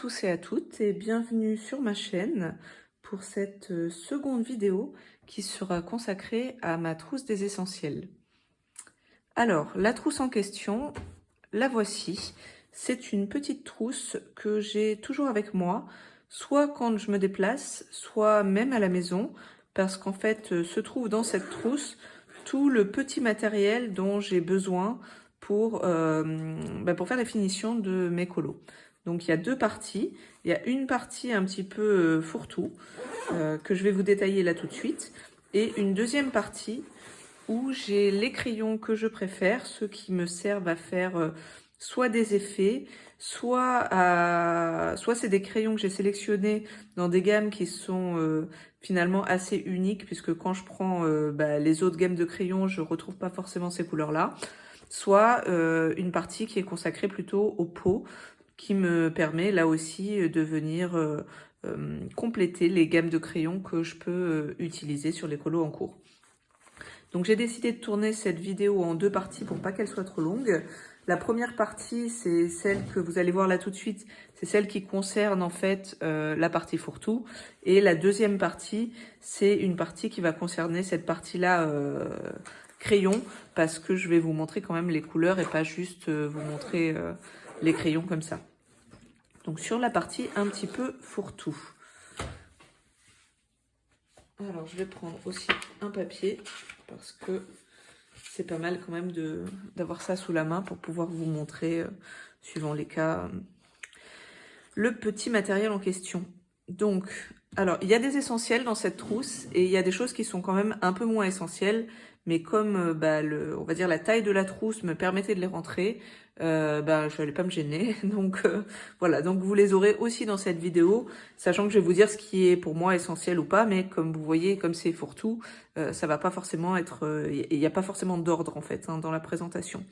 tous et à toutes et bienvenue sur ma chaîne pour cette seconde vidéo qui sera consacrée à ma trousse des essentiels. Alors, la trousse en question, la voici. C'est une petite trousse que j'ai toujours avec moi, soit quand je me déplace, soit même à la maison, parce qu'en fait, se trouve dans cette trousse tout le petit matériel dont j'ai besoin pour faire la finition de mes colos. Donc il y a deux parties. Il y a une partie un petit peu fourre-tout, que je vais vous détailler là tout de suite, et une deuxième partie où j'ai les crayons que je préfère, ceux qui me servent à faire soit des effets, soit c'est des crayons que j'ai sélectionnés dans des gammes qui sont finalement assez uniques, puisque quand je prends les autres gammes de crayons, je retrouve pas forcément ces couleurs-là, soit une partie qui est consacrée plutôt au pot, qui me permet là aussi de venir compléter les gammes de crayons que je peux utiliser sur les colos en cours. Donc j'ai décidé de tourner cette vidéo en deux parties pour pas qu'elle soit trop longue. La première partie, c'est celle que vous allez voir là tout de suite, c'est celle qui concerne en fait la partie fourre-tout. Et la deuxième partie, c'est une partie qui va concerner cette partie-là crayon, parce que je vais vous montrer quand même les couleurs et pas juste vous montrer les crayons comme ça. Donc sur la partie un petit peu fourre-tout. Alors je vais prendre aussi un papier parce que c'est pas mal quand même d'avoir ça sous la main pour pouvoir vous montrer, suivant les cas, le petit matériel en question. Donc, alors il y a des essentiels dans cette trousse et il y a des choses qui sont quand même un peu moins essentielles, mais comme on va dire la taille de la trousse me permettait de les rentrer, je n'allais pas me gêner. Donc voilà, donc vous les aurez aussi dans cette vidéo, sachant que je vais vous dire ce qui est pour moi essentiel ou pas, mais comme vous voyez, comme c'est fourre-tout, ça va pas forcément être, il n'y a pas forcément d'ordre en fait dans la présentation.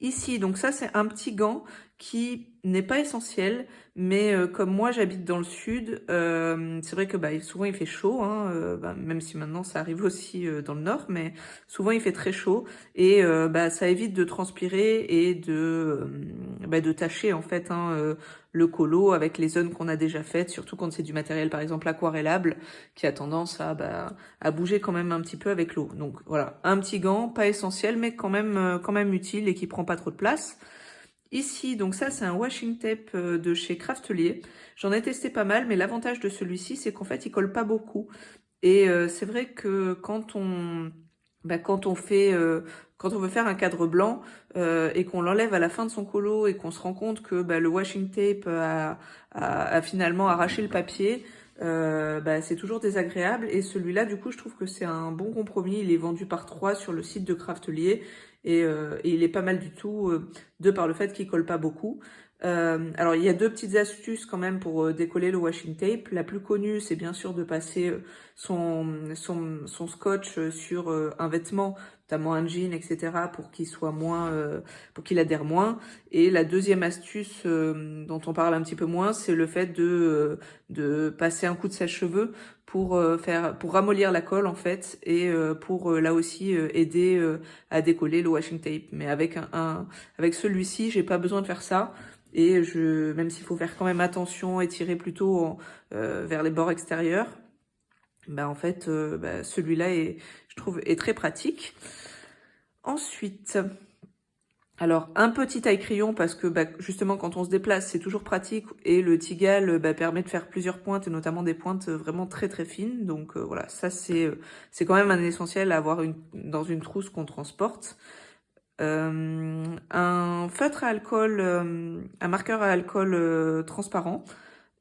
Ici, donc ça c'est un petit gant qui n'est pas essentiel, mais comme moi j'habite dans le sud, c'est vrai que souvent il fait chaud, hein, même si maintenant ça arrive aussi dans le nord, mais souvent il fait très chaud et ça évite de transpirer et de tacher en fait le colo avec les zones qu'on a déjà faites, surtout quand c'est du matériel par exemple aquarellable qui a tendance à bouger quand même un petit peu avec l'eau. Donc voilà, un petit gant, pas essentiel, mais quand même utile et qui prend pas trop de place. Ici, donc ça c'est un washing tape de chez Craftelier. J'en ai testé pas mal, mais l'avantage de celui-ci, c'est qu'en fait il colle pas beaucoup. Et c'est vrai que quand on veut faire un cadre blanc et qu'on l'enlève à la fin de son colo et qu'on se rend compte que le washing tape a finalement arraché le papier, c'est toujours désagréable. Et celui-là, du coup, je trouve que c'est un bon compromis. Il est vendu par 3 sur le site de Craftelier et il est pas mal du tout, de par le fait qu'il colle pas beaucoup. Alors, il y a deux petites astuces quand même pour décoller le washing tape. La plus connue, c'est bien sûr de passer son scotch sur un vêtement, notamment un jean, etc., pour qu'il soit moins, pour qu'il adhère moins. Et la deuxième astuce dont on parle un petit peu moins, c'est le fait de passer un coup de sèche-cheveux pour ramollir la colle en fait et pour là aussi aider à décoller le washing tape. Mais avec avec celui-ci, j'ai pas besoin de faire ça. Et même s'il faut faire quand même attention et tirer plutôt vers les bords extérieurs, en fait, celui-là je trouve, est très pratique. Ensuite, alors un petit taille-crayon parce que justement quand on se déplace, c'est toujours pratique et le Tigal permet de faire plusieurs pointes et notamment des pointes vraiment très très fines. Donc voilà, ça c'est quand même un essentiel à avoir dans une trousse qu'on transporte. Un feutre à alcool, un marqueur à alcool transparent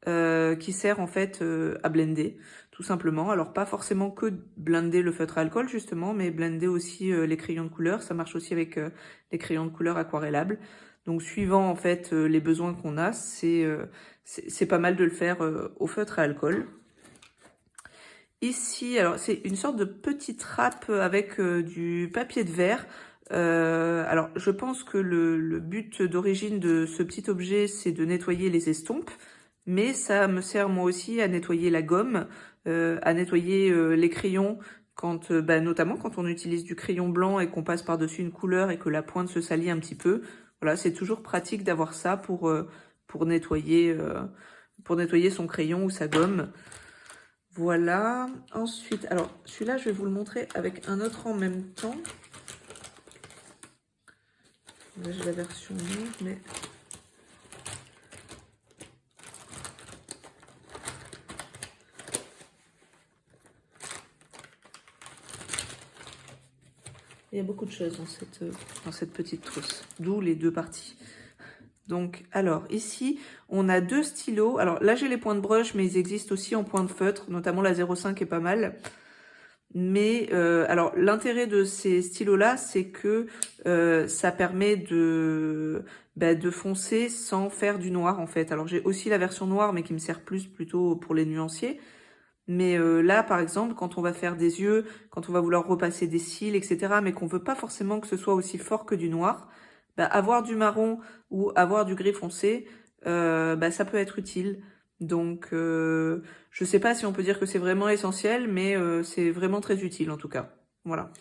qui sert en fait à blender tout simplement. Alors pas forcément que blender le feutre à alcool justement, mais blender aussi les crayons de couleur. Ça marche aussi avec les crayons de couleur aquarellables. Donc suivant en fait les besoins qu'on a, c'est pas mal de le faire au feutre à alcool. Ici, alors c'est une sorte de petite trappe avec du papier de verre. Alors je pense que le but d'origine de ce petit objet, c'est de nettoyer les estompes, mais ça me sert moi aussi à nettoyer la gomme, à nettoyer les crayons, notamment quand on utilise du crayon blanc et qu'on passe par-dessus une couleur et que la pointe se salit un petit peu. Voilà, c'est toujours pratique d'avoir ça pour pour nettoyer son crayon ou sa gomme. Voilà. Ensuite, alors celui-là, je vais vous le montrer avec un autre en même temps. Là, j'ai la version longue, mais... Il y a beaucoup de choses dans cette petite trousse, d'où les deux parties. Donc, alors, ici, on a deux stylos. Alors, là, j'ai les points de brush, mais ils existent aussi en point de feutre, notamment la 0,5 est pas mal. Mais, alors, l'intérêt de ces stylos-là, c'est que ça permet de foncer sans faire du noir, en fait. Alors, j'ai aussi la version noire, mais qui me sert plutôt pour les nuanciers. Mais là, par exemple, quand on va faire des yeux, quand on va vouloir repasser des cils, etc., mais qu'on veut pas forcément que ce soit aussi fort que du noir, avoir du marron ou avoir du gris foncé, ça peut être utile. Donc, je sais pas si on peut dire que c'est vraiment essentiel, mais c'est vraiment très utile en tout cas. Voilà.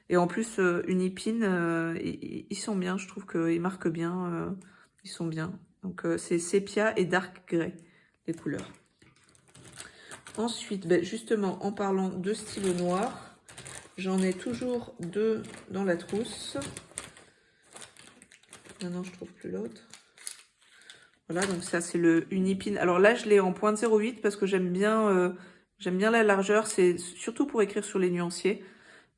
Et en plus, Unipin, ils sont bien, je trouve qu'ils marquent bien, ils sont bien. Donc, c'est sépia et dark grey, les couleurs. Ensuite, justement, en parlant de stylo noir, j'en ai toujours deux dans la trousse. Maintenant, je trouve plus l'autre. Voilà, donc ça, c'est le Unipin. Alors là, je l'ai en .08 parce que j'aime bien la largeur. C'est surtout pour écrire sur les nuanciers,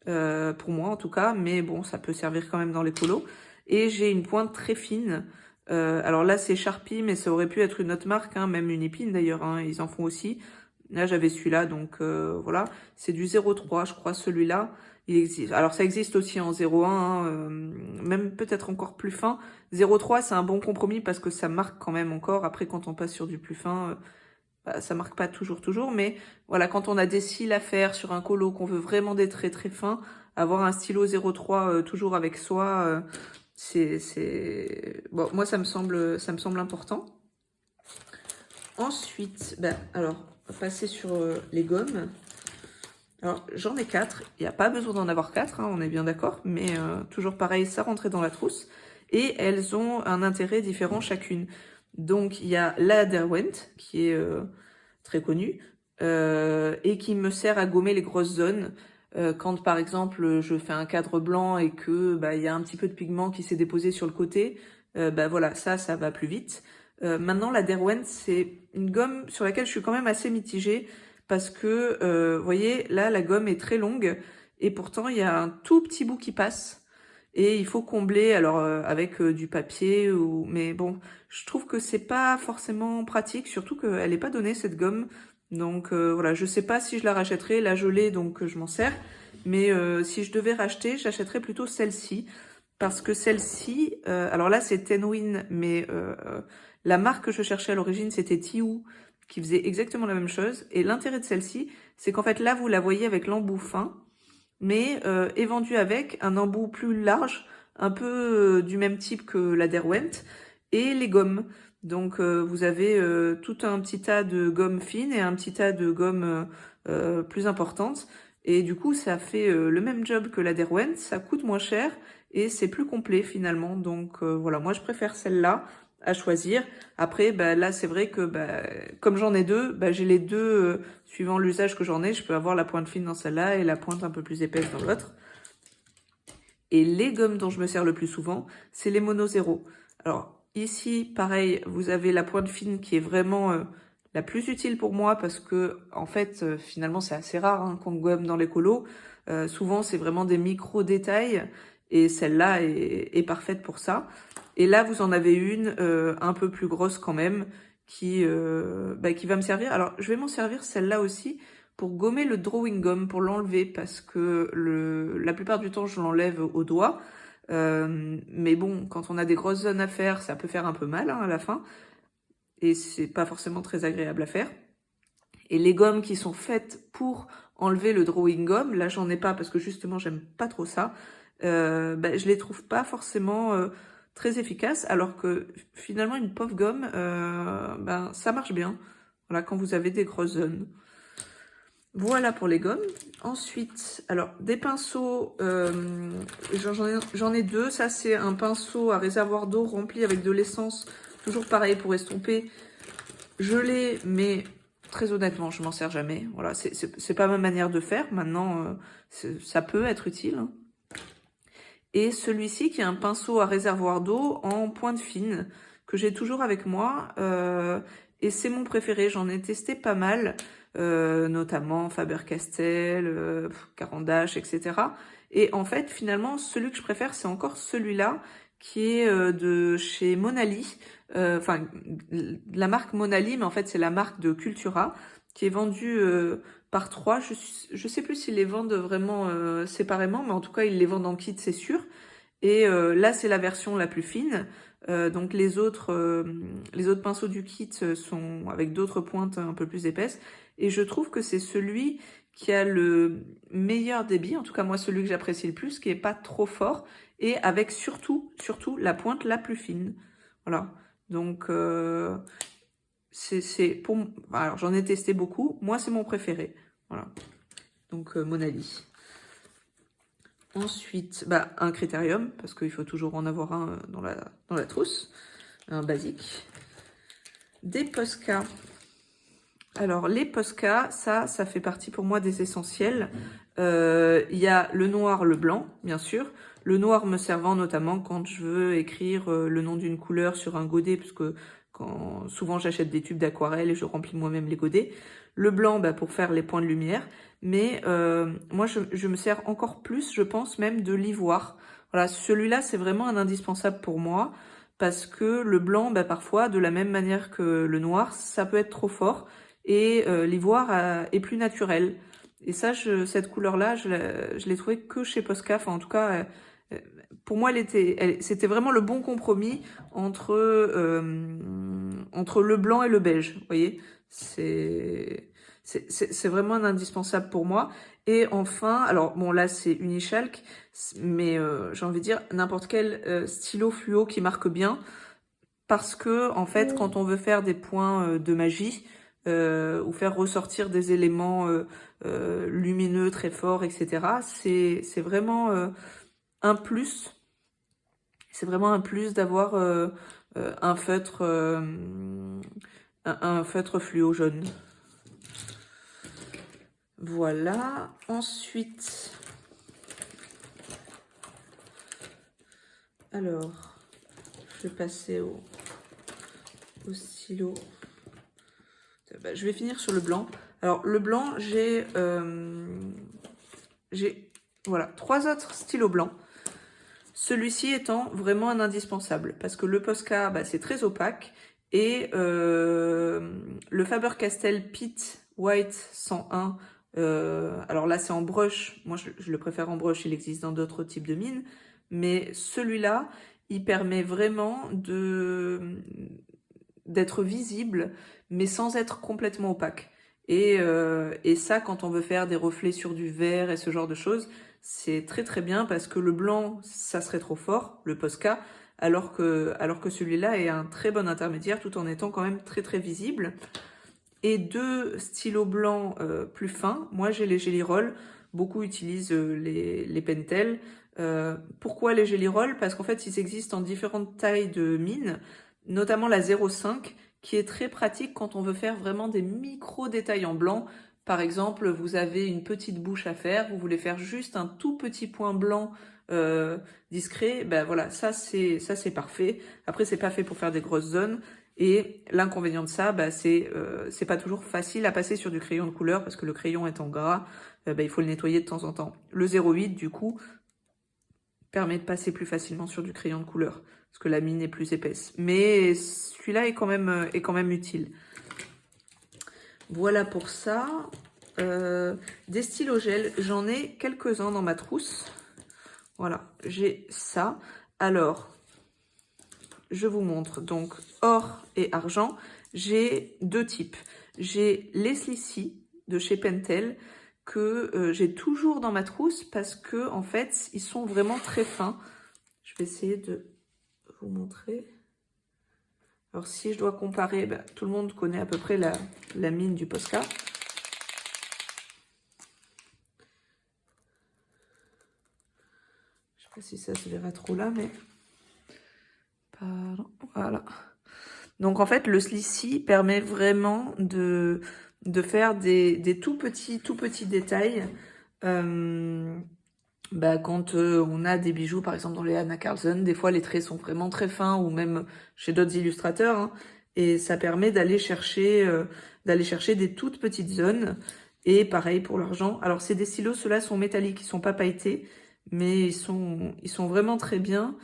pour moi en tout cas. Mais bon, ça peut servir quand même dans les colos. Et j'ai une pointe très fine. Alors là, c'est Sharpie, mais ça aurait pu être une autre marque, hein, même Unipin d'ailleurs, hein, ils en font aussi. Là, j'avais celui-là, donc voilà. C'est du 0,3, je crois, celui-là. Il existe. Alors, ça existe aussi en 0,1, hein, même peut-être encore plus fin. 0,3, c'est un bon compromis parce que ça marque quand même encore. Après, quand on passe sur du plus fin, ça marque pas toujours. Mais voilà, quand on a des cils à faire sur un colo, qu'on veut vraiment des traits très fins, avoir un stylo 0,3 toujours avec soi, bon, moi, ça me semble important. Ensuite, alors... On va passer sur les gommes. Alors, j'en ai 4. Il n'y a pas besoin d'en avoir 4, hein, on est bien d'accord. Mais toujours pareil, ça rentrait dans la trousse. Et elles ont un intérêt différent chacune. Donc, il y a la Derwent, qui est très connue, et qui me sert à gommer les grosses zones. Quand, par exemple, je fais un cadre blanc et que il y a un petit peu de pigment qui s'est déposé sur le côté, voilà, ça va plus vite. Maintenant, la Derwent, c'est une gomme sur laquelle je suis quand même assez mitigée parce que, vous voyez, là, la gomme est très longue et pourtant, il y a un tout petit bout qui passe et il faut combler, alors avec du papier, mais bon, je trouve que c'est pas forcément pratique, surtout qu'elle n'est pas donnée, cette gomme. Donc voilà, je sais pas si je la rachèterai, là je l'ai, donc je m'en sers. Mais si je devais racheter, j'achèterais plutôt celle-ci. Parce que celle-ci, alors là c'est Tenwin, mais la marque que je cherchais à l'origine, c'était Tiou, qui faisait exactement la même chose. Et l'intérêt de celle-ci, c'est qu'en fait, là, vous la voyez avec l'embout fin, mais est vendue avec un embout plus large, un peu du même type que la Derwent, et les gommes. Donc, vous avez tout un petit tas de gommes fines et un petit tas de gommes plus importantes. Et du coup, ça fait le même job que la Derwent, ça coûte moins cher et c'est plus complet finalement. Donc, voilà, moi, je préfère celle-là à choisir. Après, là, c'est vrai que comme j'en ai deux, j'ai les deux, suivant l'usage que j'en ai, je peux avoir la pointe fine dans celle-là et la pointe un peu plus épaisse dans l'autre. Et les gommes dont je me sers le plus souvent, c'est les Mono 0. Alors, ici, pareil, vous avez la pointe fine qui est vraiment la plus utile pour moi parce que, en fait, finalement, c'est assez rare hein, qu'on gomme dans les colos. Souvent, c'est vraiment des micro-détails et celle-là est parfaite pour ça. Et là, vous en avez une un peu plus grosse quand même qui va me servir. Alors, je vais m'en servir celle-là aussi pour gommer le drawing gum, pour l'enlever parce que la plupart du temps, je l'enlève au doigt. Mais bon, quand on a des grosses zones à faire, ça peut faire un peu mal hein, à la fin. Et c'est pas forcément très agréable à faire. Et les gommes qui sont faites pour enlever le drawing gum, là, j'en ai pas parce que justement, j'aime pas trop ça. Je les trouve pas forcément... très efficace, alors que finalement une pauvre gomme, ça marche bien. Voilà, quand vous avez des grosses zones. Voilà pour les gommes. Ensuite, alors des pinceaux, j'en ai deux. Ça c'est un pinceau à réservoir d'eau rempli avec de l'essence Toujours pareil pour estomper. Je l'ai, mais très honnêtement, je m'en sers jamais. Voilà, c'est pas ma manière de faire. Maintenant, ça peut être utile, hein. Et celui-ci qui est un pinceau à réservoir d'eau en pointe fine, que j'ai toujours avec moi. Et c'est mon préféré, j'en ai testé pas mal, notamment Faber-Castell, Caran d'Ache, etc. Et en fait, finalement, celui que je préfère, c'est encore celui-là, qui est de chez Monali. Enfin, la marque Monali, mais en fait, c'est la marque de Cultura, qui est vendue par 3. Je sais plus s'ils les vendent vraiment séparément, mais en tout cas, ils les vendent en kit, c'est sûr. Et là, c'est la version la plus fine. Donc les autres pinceaux du kit sont avec d'autres pointes un peu plus épaisses. Et je trouve que c'est celui qui a le meilleur débit, en tout cas moi celui que j'apprécie le plus, qui est pas trop fort et avec surtout la pointe la plus fine. Voilà. Donc c'est pour, alors j'en ai testé beaucoup. Moi c'est mon préféré. Voilà. Donc Monali. Ensuite, bah, un critérium, parce qu'il faut toujours en avoir un dans la trousse, un basique. Des Posca. Alors, les Posca, ça fait partie pour moi des essentiels. Il y a le noir, le blanc, bien sûr. Le noir me servant notamment quand je veux écrire le nom d'une couleur sur un godet, parce que souvent j'achète des tubes d'aquarelle et je remplis moi-même les godets. Le blanc, bah, pour faire les points de lumière. Mais moi, je me sers encore plus, je pense même, de l'ivoire. Voilà, celui-là, c'est vraiment un indispensable pour moi. Parce que le blanc, bah, parfois, de la même manière que le noir, ça peut être trop fort. Et l'ivoire est plus naturel. Et ça, cette couleur-là, je l'ai trouvée que chez Posca. Enfin, en tout cas, pour moi, c'était vraiment le bon compromis entre le blanc et le beige. Vous voyez, c'est vraiment un indispensable pour moi. Et enfin, alors bon là c'est Unichalk, mais j'ai envie de dire n'importe quel stylo fluo qui marque bien, parce que en fait quand on veut faire des points de magie ou faire ressortir des éléments lumineux très forts, etc. C'est vraiment un plus. C'est vraiment un plus d'avoir un feutre un feutre fluo jaune. Voilà. Ensuite, alors, je vais passer au stylo. Bah, je vais finir sur le blanc. Alors, le blanc, j'ai voilà, 3 autres stylos blancs. Celui-ci étant vraiment un indispensable, parce que le Posca, bah, c'est très opaque, et le Faber-Castell Pitt White 101, alors là c'est en brush, moi je le préfère en brush, il existe dans d'autres types de mines, mais celui-là, il permet vraiment d'être visible, mais sans être complètement opaque. Et ça, quand on veut faire des reflets sur du verre et ce genre de choses, c'est très très bien parce que le blanc, ça serait trop fort, le Posca, alors que celui-là est un très bon intermédiaire tout en étant quand même très très visible. Et 2 stylos blancs plus fins, moi j'ai les Gelly Roll, beaucoup utilisent les Pentel. Pourquoi les Gelly Roll? Parce qu'en fait ils existent en différentes tailles de mine, notamment la 0,5 qui est très pratique quand on veut faire vraiment des micro détails en blanc. Par exemple, vous avez une petite bouche à faire, vous voulez faire juste un tout petit point blanc discret, ben voilà, ça c'est parfait. Après c'est pas fait pour faire des grosses zones. Et l'inconvénient de ça, bah, c'est pas toujours facile à passer sur du crayon de couleur parce que le crayon étant gras, bah, il faut le nettoyer de temps en temps. Le 0,8 du coup permet de passer plus facilement sur du crayon de couleur parce que la mine est plus épaisse. Mais celui-là est quand même utile. Voilà pour ça. Des stylos gel, j'en ai quelques-uns dans ma trousse. Voilà, j'ai ça. Alors, je vous montre donc or et argent. J'ai 2 types. J'ai les Slicy de chez Pentel que j'ai toujours dans ma trousse parce que en fait ils sont vraiment très fins. Je vais essayer de vous montrer. Alors si je dois comparer, ben, tout le monde connaît à peu près la mine du Posca. Je sais pas si ça se verra trop là, mais pardon, voilà. Donc en fait, le Sleazy permet vraiment de faire des tout petits détails. Quand on a des bijoux, par exemple dans les Anna Carlson, des fois les traits sont vraiment très fins, ou même chez d'autres illustrateurs, hein, et ça permet d'aller chercher des toutes petites zones. Et pareil pour l'argent. Alors c'est des stylos, ceux-là sont métalliques, ils sont pas pailletés, mais ils sont vraiment très bien.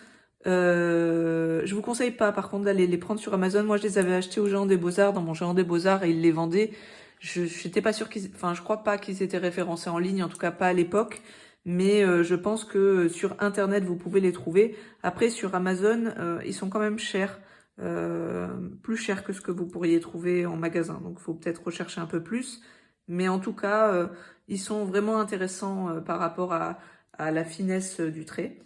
Je vous conseille pas, par contre, d'aller les prendre sur Amazon. Moi, je les avais achetés au Géant des Beaux-Arts, dans mon Géant des Beaux-Arts, et ils les vendaient. J'étais pas sûre je crois pas qu'ils étaient référencés en ligne, en tout cas pas à l'époque. Mais je pense que sur Internet, vous pouvez les trouver. Après, sur Amazon, ils sont quand même chers. Plus chers que ce que vous pourriez trouver en magasin. Donc, il faut peut-être rechercher un peu plus. Mais en tout cas, ils sont vraiment intéressants par rapport à la finesse du trait.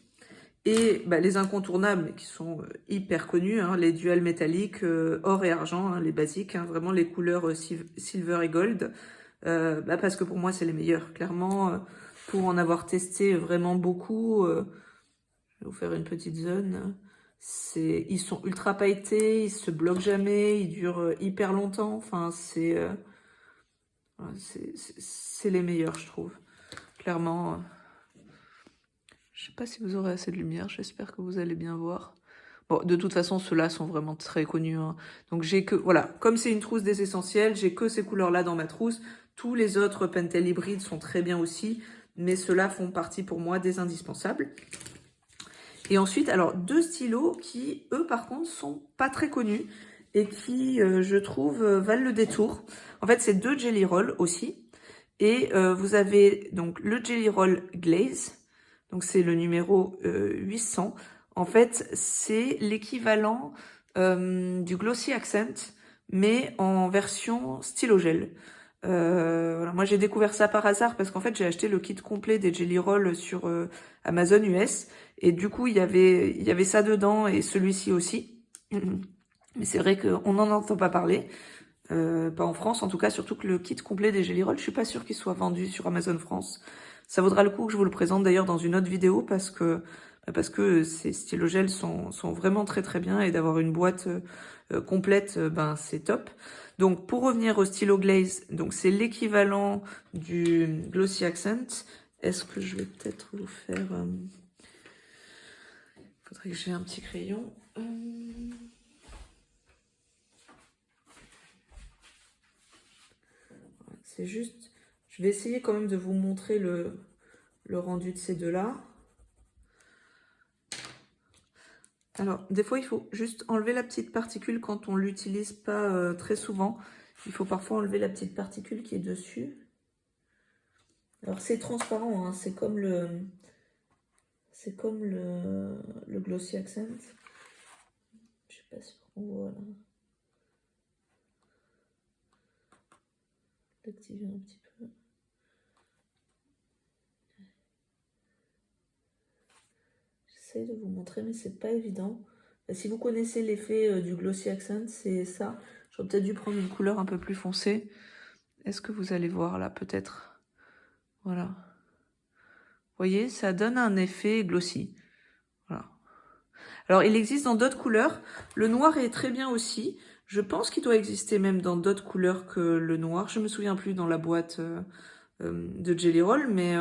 Et les incontournables qui sont hyper connus, hein, les duels métalliques, or et argent, hein, les basiques, hein, vraiment les couleurs silver et gold, parce que pour moi c'est les meilleurs. Clairement, pour en avoir testé vraiment beaucoup, je vais vous faire une petite zone. Ils sont ultra pailletés, ils se bloquent jamais, ils durent hyper longtemps. Enfin, c'est les meilleurs, je trouve. Clairement. Je sais pas si vous aurez assez de lumière, j'espère que vous allez bien voir. Bon, de toute façon, ceux-là sont vraiment très connus, hein. Donc j'ai que, voilà, comme c'est une trousse des essentiels, j'ai que ces couleurs-là dans ma trousse. Tous les autres Pentel hybrides sont très bien aussi, mais ceux-là font partie pour moi des indispensables. Et ensuite, alors, deux stylos qui, eux, par contre, sont pas très connus et qui, je trouve, valent le détour. En fait, c'est deux Jelly Roll aussi. Et vous avez donc le Jelly Roll Glaze. Donc c'est le numéro 800. En fait, c'est l'équivalent du Glossy Accent, mais en version stylo gel. Voilà. Moi, j'ai découvert ça par hasard parce qu'en fait, j'ai acheté le kit complet des Jelly Roll sur Amazon US. Et du coup, il y avait ça dedans et celui-ci aussi. Mais c'est vrai qu'on n'en entend pas parler. Pas en France, en tout cas, surtout que le kit complet des Jelly Roll, je suis pas sûre qu'il soit vendu sur Amazon France. Ça vaudra le coup que je vous le présente d'ailleurs dans une autre vidéo parce que ces stylogels sont vraiment très très bien et d'avoir une boîte complète, c'est top. Donc pour revenir au stylo glaze, donc c'est l'équivalent du Glossy Accent. Est-ce que je vais peut-être vous faire... faudrait que j'ai un petit crayon. C'est juste... Je vais essayer quand même de vous montrer le rendu de ces deux-là. Alors, des fois, il faut juste enlever la petite particule quand on l'utilise pas très souvent. Il faut parfois enlever la petite particule qui est dessus. Alors, c'est transparent, hein, c'est comme le Glossy Accent. Je sais pas si on voit là. L'activer un petit peu. J'essaie de vous montrer, mais c'est pas évident. Si vous connaissez l'effet du Glossy Accent, c'est ça. J'aurais peut-être dû prendre une couleur un peu plus foncée. Est-ce que vous allez voir là, peut-être? Voilà. Vous voyez, ça donne un effet glossy. Voilà. Alors, il existe dans d'autres couleurs. Le noir est très bien aussi. Je pense qu'il doit exister même dans d'autres couleurs que le noir. Je me souviens plus dans la boîte de Jelly Roll, mais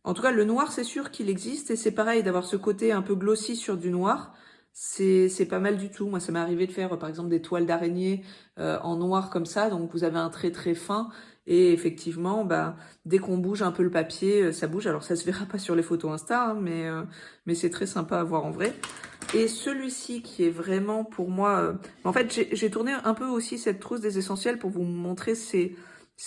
en tout cas, le noir, c'est sûr qu'il existe. Et c'est pareil, d'avoir ce côté un peu glossy sur du noir, c'est pas mal du tout. Moi, ça m'est arrivé de faire, par exemple, des toiles d'araignée en noir comme ça. Donc, vous avez un trait très fin. Et effectivement, dès qu'on bouge un peu le papier, ça bouge. Alors, ça se verra pas sur les photos Insta, hein, mais c'est très sympa à voir en vrai. Et celui-ci qui est vraiment pour moi... en fait, j'ai tourné un peu aussi cette trousse des essentiels pour vous montrer ces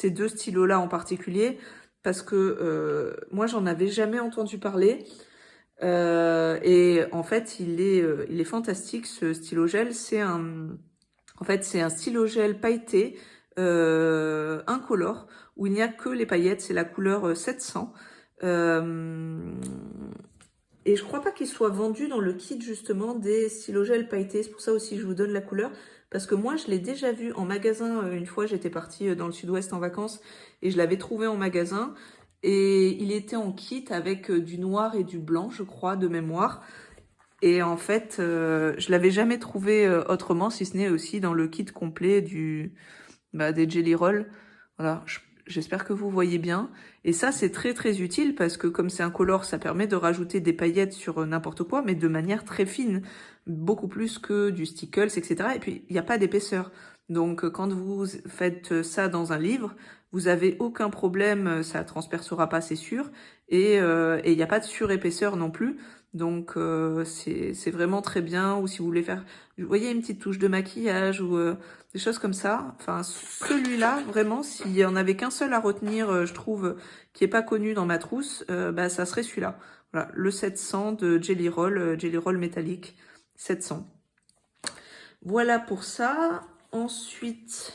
deux stylos-là en particulier. Parce que moi, j'en avais jamais entendu parler. Et en fait, il est fantastique, ce stylo gel. En fait, c'est un stylo gel pailleté, incolore, où il n'y a que les paillettes. C'est la couleur 700. Et je crois pas qu'il soit vendu dans le kit, justement, des stylo gel pailletés. C'est pour ça aussi que je vous donne la couleur. Parce que moi, je l'ai déjà vu en magasin. Une fois, j'étais partie dans le sud-ouest en vacances et je l'avais trouvé en magasin. Et il était en kit avec du noir et du blanc, je crois, de mémoire. Et en fait, je l'avais jamais trouvé autrement, si ce n'est aussi dans le kit complet des Jelly Roll. Voilà, j'espère que vous voyez bien. Et ça, c'est très très utile parce que comme c'est incolore, ça permet de rajouter des paillettes sur n'importe quoi, mais de manière très fine. Beaucoup plus que du Stickles, etc. Et puis, il n'y a pas d'épaisseur. Donc, quand vous faites ça dans un livre, vous avez aucun problème, ça transpercera pas, c'est sûr. Et il n'y a pas de surépaisseur non plus. Donc, c'est vraiment très bien. Ou si vous voulez faire, vous voyez, une petite touche de maquillage ou des choses comme ça. Enfin, celui-là, vraiment, s'il y en avait qu'un seul à retenir, je trouve, qui est pas connu dans ma trousse, ça serait celui-là. Voilà, le 700 de Jelly Roll métallique 700. Voilà pour ça. Ensuite,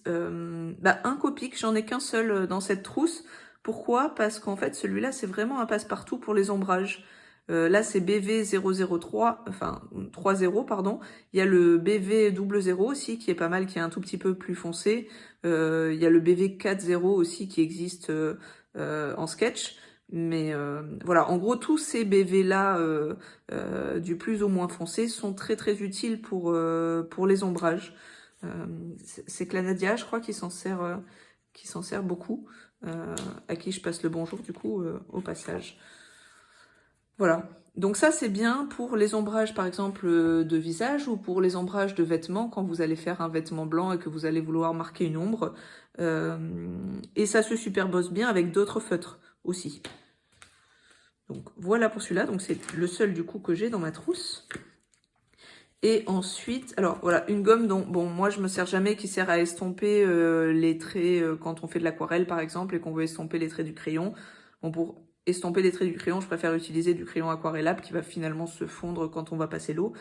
un Copic, j'en ai qu'un seul dans cette trousse. Pourquoi? Parce qu'en fait, celui-là, c'est vraiment un passe-partout pour les ombrages. Là, c'est BV003, enfin 30, pardon. Il y a le BV00 aussi, qui est pas mal, qui est un tout petit peu plus foncé. Il y a le BV40 aussi, qui existe en sketch. Mais voilà, en gros, tous ces BV-là, du plus ou moins foncé, sont très très utiles pour les ombrages. C'est Clanadia, je crois, qui s'en sert beaucoup, à qui je passe le bonjour du coup au passage. Voilà, donc ça c'est bien pour les ombrages par exemple de visage ou pour les ombrages de vêtements quand vous allez faire un vêtement blanc et que vous allez vouloir marquer une ombre. Et ça se superpose bien avec d'autres feutres aussi. Donc voilà pour celui-là, donc c'est le seul du coup que j'ai dans ma trousse. Et ensuite, alors voilà, une gomme dont, bon, moi je me sers jamais, qui sert à estomper les traits quand on fait de l'aquarelle par exemple et qu'on veut estomper les traits du crayon. Bon, pour estomper les traits du crayon, je préfère utiliser du crayon aquarellable qui va finalement se fondre quand on va passer l'eau.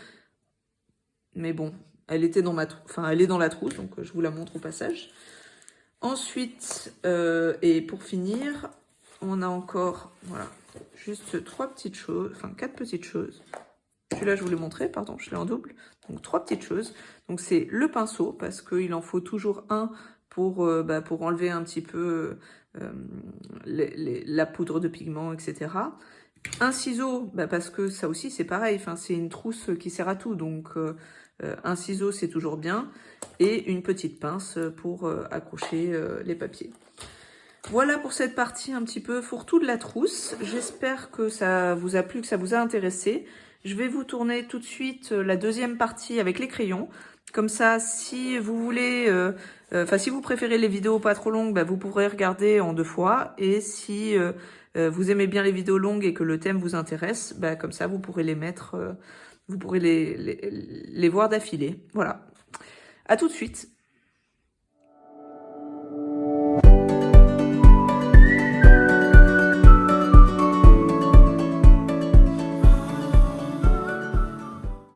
Mais bon, elle était dans elle est dans la trousse, donc je vous la montre au passage. Ensuite, et pour finir, on a encore, voilà, juste 4 petites choses. Celui-là, je vous l'ai montré, pardon, je l'ai en double. Donc, 3 petites choses. Donc, c'est le pinceau, parce qu'il en faut toujours un pour enlever un petit peu la poudre de pigment, etc. Un ciseau, parce que ça aussi, c'est pareil. Enfin, c'est une trousse qui sert à tout. Donc, un ciseau, c'est toujours bien. Et une petite pince pour accrocher les papiers. Voilà pour cette partie un petit peu fourre-tout de la trousse. J'espère que ça vous a plu, que ça vous a intéressé. Je vais vous tourner tout de suite la deuxième partie avec les crayons. Comme ça, si vous voulez, si vous préférez les vidéos pas trop longues, vous pourrez regarder en 2 fois. Et si vous aimez bien les vidéos longues et que le thème vous intéresse, comme ça, vous pourrez les mettre, vous pourrez les voir d'affilée. Voilà. À tout de suite.